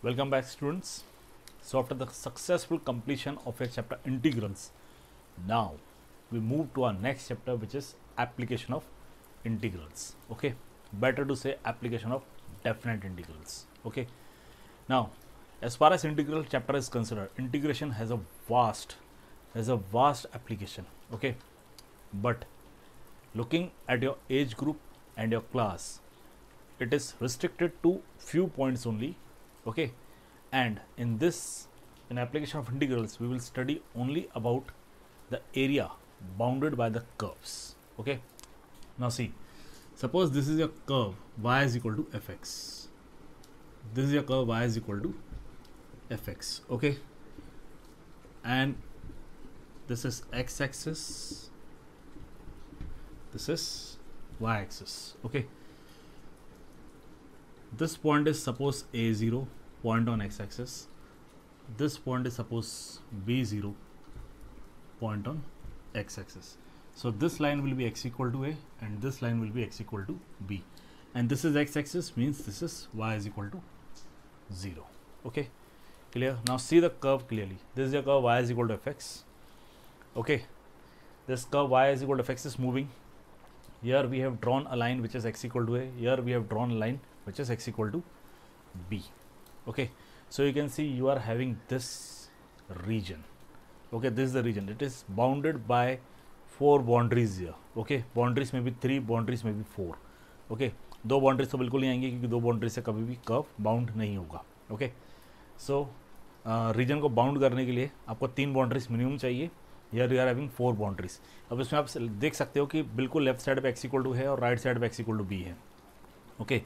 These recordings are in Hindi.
Welcome back, students. So after the successful completion of a chapter integrals, now we move to our next chapter, which is application of integrals. Okay, better to say application of definite integrals. Okay, now as far as integral chapter is concerned, integration has a vast application. Okay, but looking at your age group and your class, it is restricted to few points only. Okay, and in application of integrals, we will study only about the area bounded by the curves. Okay, now see, suppose this is your curve y is equal to fx. This is your curve y is equal to fx. Okay, and this is x-axis, this is y-axis. Okay, this point is suppose a0 point on x-axis, this point is suppose b0 point on x-axis. So this line will be x equal to a and this line will be x equal to b, and this is x-axis, means this is y is equal to 0. Okay, clear? Now see the curve clearly. This is your curve y is equal to fx. Okay, this curve y is equal to fx is moving. Here we have drawn a line which is x equal to a. Here we have drawn a line which is x equal to b. Okay, so you can see you are having this region. Okay, this is the region. It is bounded by 4 boundaries here. Okay, boundaries may be 3, boundaries may be 4. Okay, 2 boundaries तो बिल्कुल नहीं आएंगी क्योंकि 2 boundaries से कभी भी कर्व बाउंड नहीं होगा. ओके, सो रीजन को बाउंड करने के लिए आपको 3 बाउंड्रीज मिनिमम चाहिए. Here you are having 4 boundaries. अब इसमें आप देख सकते हो कि बिल्कुल लेफ्ट साइड पे x इक्वल टू है और राइट साइड पे x इक्वल टू बी है. Okay,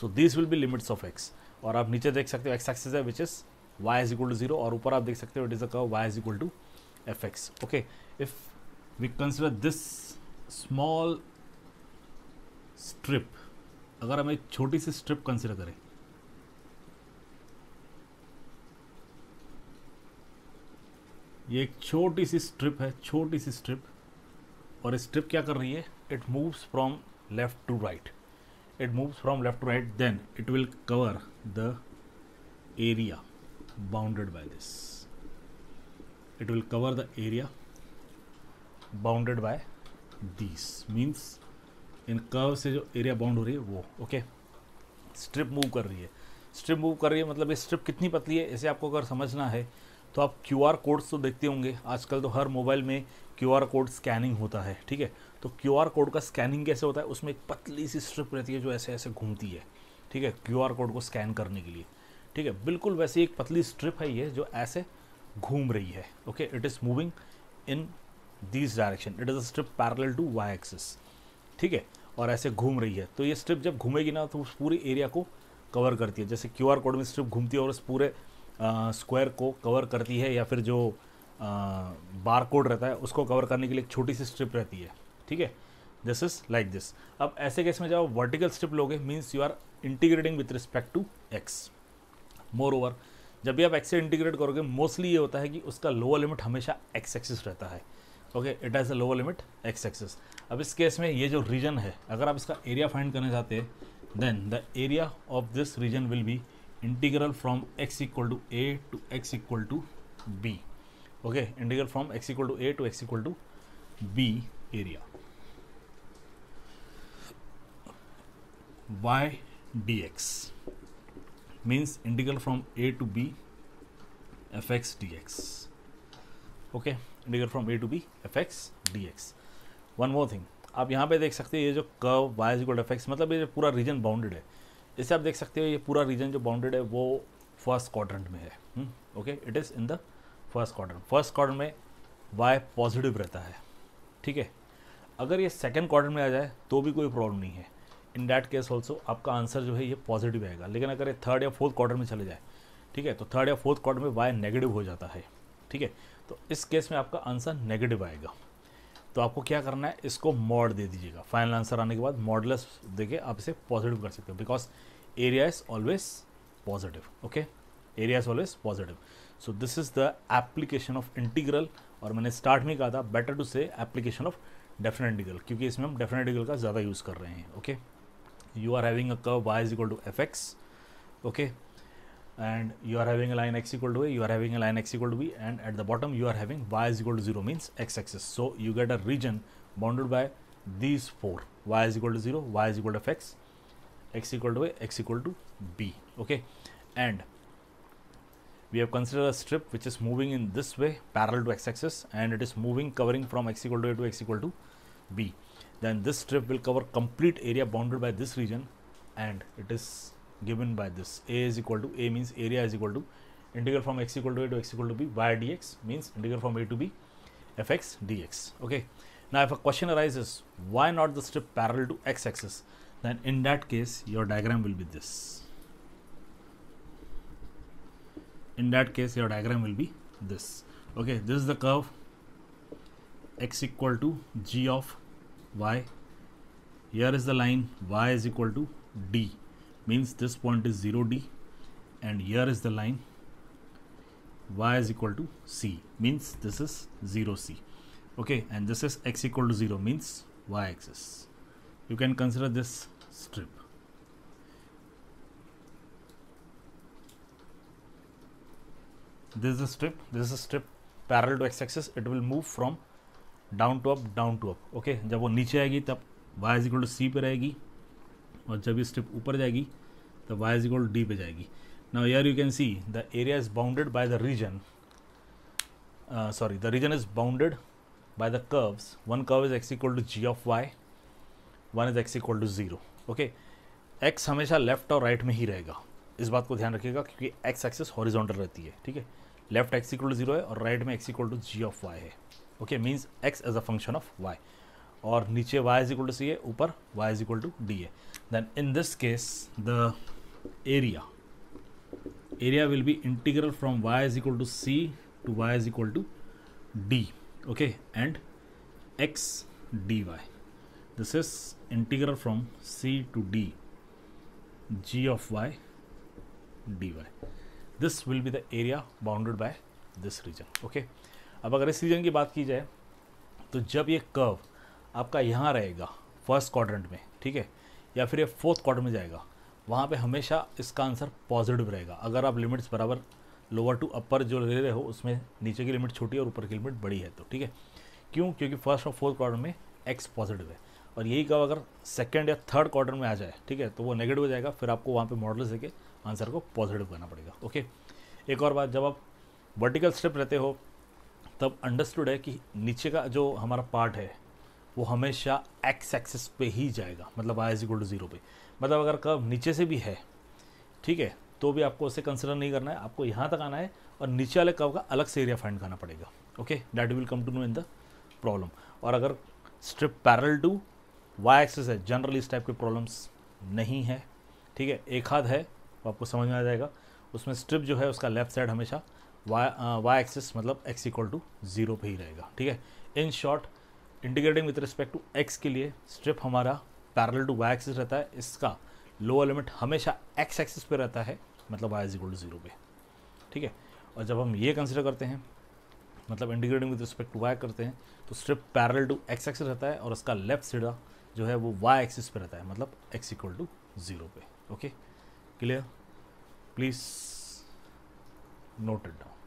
so this will be limits of x. और आप नीचे देख सकते हो x एक्सिस है which is y is equal to 0, और ऊपर आप देख सकते हो it is a curve y is equal to fx. Okay, if we consider this small strip, अगर हम एक छोटी सी स्ट्रिप कंसिडर करें, ये एक छोटी सी स्ट्रिप है, छोटी सी स्ट्रिप, और स्ट्रिप क्या कर रही है? It moves from left to right. It moves from left to right, then it will cover the area bounded by this. It will cover the area bounded by these. Means in curve से जो एरिया बाउंड हो रही है वो. ओके, स्ट्रिप मूव कर रही है. स्ट्रिप मूव कर रही है मतलब ये स्ट्रिप कितनी पतली है, इसे आपको अगर समझना है तो आप QR कोड्स तो देखते होंगे. आजकल तो हर मोबाइल में QR कोड स्कैनिंग होता है. ठीक है, तो QR कोड का स्कैनिंग कैसे होता है? उसमें एक पतली सी स्ट्रिप रहती है जो ऐसे ऐसे घूमती है. ठीक है, QR कोड को स्कैन करने के लिए. ठीक है, बिल्कुल वैसे एक पतली स्ट्रिप है ये जो ऐसे घूम रही है. Okay, it is moving in this direction. It is a strip parallel to y axis. ठीक है, और ऐसे घूम रही है. तो ये स्ट्रिप जब घूमेगी ना तो उस पूरी एरिया को कवर करती है. जैसे QR कोड में स्ट्रिप घूमती है और उस पूरे स्क्वायर को कवर करती है, या फिर जो बार कोड रहता है उसको कवर करने के लिए एक छोटी सी स्ट्रिप रहती है. ठीक है, दिस इज लाइक दिस. अब ऐसे केस में जब आप वर्टिकल स्ट्रिप लोगे, means you are integrating with respect to x. Moreover, जब भी आप एक्स से इंटीग्रेट करोगे, मोस्टली ये होता है कि उसका लोअर लिमिट हमेशा एक्स एक्सिस रहता है. Okay, it has a lower limit x axis. अब इस केस में ये जो रीजन है, अगर आप इसका एरिया फाइंड करना चाहते हैं, then the area of this region will be integral from x equal to a to x equal to b. Okay, integral from x equal to a to x equal to b area y dx means integral from a to b fx dx. okay, integral from a to b fx dx. one more thing, आप यहाँ पे देख सकते हैं ये जो curve y is equal to fx, मतलब ये जो पूरा रीजन बाउंडेड है, इससे आप देख सकते हो ये पूरा रीजन जो बाउंडेड है वो फर्स्ट क्वाड्रेंट में है. Okay, it is in the first quadrant. First quadrant में y पॉजिटिव रहता है. ठीक है, अगर ये सेकंड क्वाड्रेंट में आ जाए तो भी कोई प्रॉब्लम नहीं है. इन दैट केस ऑल्सो आपका आंसर जो है ये पॉजिटिव आएगा. लेकिन अगर ये थर्ड या फोर्थ क्वाड्रेंट में चले जाए, ठीक है, तो थर्ड या फोर्थ क्वाड्रेंट में y नेगेटिव हो जाता है. ठीक है, तो इस केस में आपका आंसर नेगेटिव आएगा. तो आपको क्या करना है, इसको मॉड दे दीजिएगा. फाइनल आंसर आने के बाद मॉडुलस देके आप इसे पॉजिटिव कर सकते हो, because area is always positive. Okay, area is always positive. So this is the application of integral. और मैंने स्टार्ट में कहा था बेटर टू से एप्लीकेशन ऑफ डेफिनेट इंटीग्रल, क्योंकि इसमें हम डेफिनेट इंटीग्रल का ज़्यादा यूज़ कर रहे हैं. Okay, you are having a curve y is equal to fx. Okay, and you are having a line x equal to a, you are having a line x equal to b, and at the bottom you are having y is equal to 0 means x-axis. So you get a region bounded by these four: y is equal to 0, y is equal to fx, x equal to a, x equal to b. Okay, and we have considered a strip which is moving in this way parallel to x-axis, and it is moving covering from x equal to a to x equal to b. Then this strip will cover complete area bounded by this region, and it is given by this: a is equal to, a means area is equal to integral from x equal to a to x equal to b y dx, means integral from a to b fx dx. Okay, now if a question arises why not the strip parallel to x-axis, then in that case your diagram will be this. In that case your diagram will be this. Okay, this is the curve x equal to g of y. Here is the line y is equal to d, means this point is 0d, and here is the line y is equal to c, means this is 0c. Okay, and this is x equal to 0 means y axis. You can consider this strip. This is a strip, this is a strip parallel to x axis. It will move from down to up, down to up. Okay, जब वो नीचे आएगी तब y is equal to c पे रहेगी, और जब ये स्ट्रिप ऊपर जाएगी तब y is equal to d पे जाएगी. Now here you can see the area is bounded by the region. The region is bounded by the curves. One curve is x equal to g of y, one is x equal to 0. Okay, x हमेशा लेफ्ट और राइट में ही रहेगा, इस बात को ध्यान रखिएगा, क्योंकि x एक्सिस हॉरिजॉन्टल रहती है. ठीक है, लेफ्ट x इक्वल टू 0 है और राइट में x equal to g of y है. Okay, means x as a function of y, और नीचे y is equal to c है, ऊपर y is equal to d है. Then in this case the area will be integral from y is equal to c to y is equal to d. Okay, and x dy. This is integral from c to d g of y dy. This will be the area bounded by this region. Okay, अब अगर इस रीजन की बात की जाए तो जब ये कर्व आपका यहाँ रहेगा फर्स्ट क्वाड्रेंट में, ठीक है, या फिर ये फोर्थ क्वाड्रेंट में जाएगा, वहाँ पे हमेशा इसका आंसर पॉजिटिव रहेगा. अगर आप लिमिट्स बराबर लोअर टू अपर जो ले रहे हो उसमें नीचे की लिमिट छोटी है और ऊपर की लिमिट बड़ी है तो. ठीक है, क्यों? क्योंकि फर्स्ट और फोर्थ क्वाड्रेंट में x पॉजिटिव है, और यही कर्व अगर सेकंड या थर्ड क्वाड्रेंट में आ जाए, ठीक है, तो वो नेगेटिव हो जाएगा. फिर आपको वहाँ पे मॉडुलस देके आंसर को पॉजिटिव करना पड़ेगा. ओके, एक और बात, जब आप वर्टिकल स्ट्रिप रहते हो तब अंडरस्टूड है कि नीचे का जो हमारा पार्ट है वो हमेशा एक्स एक्सिस पे ही जाएगा, मतलब y इज इक्वल टू 0 पे. मतलब अगर कर्व नीचे से भी है, ठीक है, तो भी आपको उसे कंसिडर नहीं करना है, आपको यहाँ तक आना है और नीचे वाले कर्व का अलग से एरिया फाइंड करना पड़ेगा. Okay, that will come to know in the problem. और अगर strip parallel to y axis है, जनरली इस टाइप के प्रॉब्लम्स नहीं है. ठीक है, एक हाथ है तो आपको समझ में आ जाएगा. उसमें स्ट्रिप जो है उसका लेफ्ट साइड हमेशा वाई एक्सिस मतलब x इक्वल टू 0 पे ही रहेगा. ठीक है, in short integrating with respect to x के लिए स्ट्रिप हमारा पैरेलल टू वाई एक्सिस रहता है, इसका लोअर लिमिट हमेशा x एक्सिस पे रहता है, मतलब y इज इक्वल टू 0 पे. ठीक है, और जब हम ये कंसिडर करते हैं, मतलब integrating with respect to y करते हैं, तो strip parallel to x axis रहता है और उसका लेफ्ट साइड जो है वो y एक्सिस पे रहता है, मतलब x इक्वल टू 0 पे. Okay, clear? Please note it down.